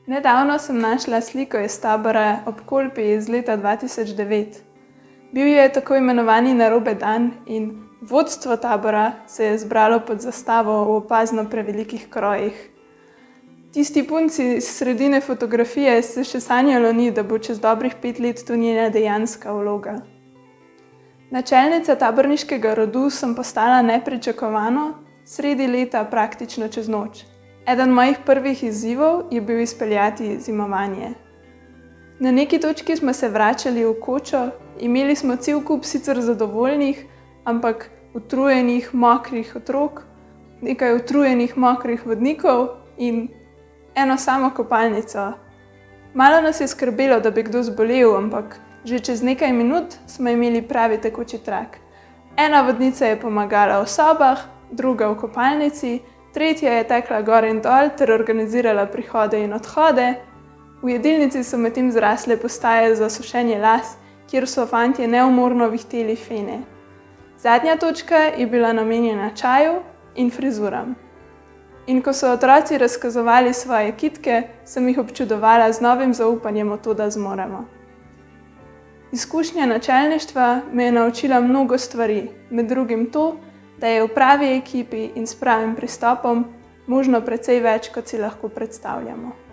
Nedavno sem našla sliko iz tabora ob Kolpi iz leta 2009. Bil je tako imenovani narobe dan in vodstvo tabora se je zbralo pod zastavo v opazno prevelikih krojih. Tisti punci iz sredine fotografije se še sanjalo ni, da bo čez dobrih 5 let to njena dejanska vloga. Načelnica taborniškega rodu sem postala nepričakovano, sredi leta praktično čez noč. Eden mojih prvih izzivov je bil izpeljati zimovanje. Na neki točki smo se vračali v kočo, imeli smo cel kup sicer zadovoljnih, ampak utrujenih, mokrih otrok, nekaj utrujenih, mokrih vodnikov in eno samo kopalnico. Malo nas je skrbelo, da bi kdo zbolel, ampak že čez nekaj minut smo imeli pravi tekoči trak. Ena vodnica je pomagala v sobah, druga v kopalnici, tretja je tekla gor in dol ter organizirala prihode in odhode. V jedilnici so medtem zrasle postaje za sušenje las, kjer so fantje neumorno vihteli fene. Zadnja točka je bila namenjena čaju in frizuram. In ko so otroci razkazovali svoje kitke, sem jih občudovala z novim zaupanjem v to, da zmoremo. Izkušnja načelništva me je naučila mnogo stvari, med drugim to, da je v pravi ekipi in s pravim pristopom možno precej več, kot si lahko predstavljamo.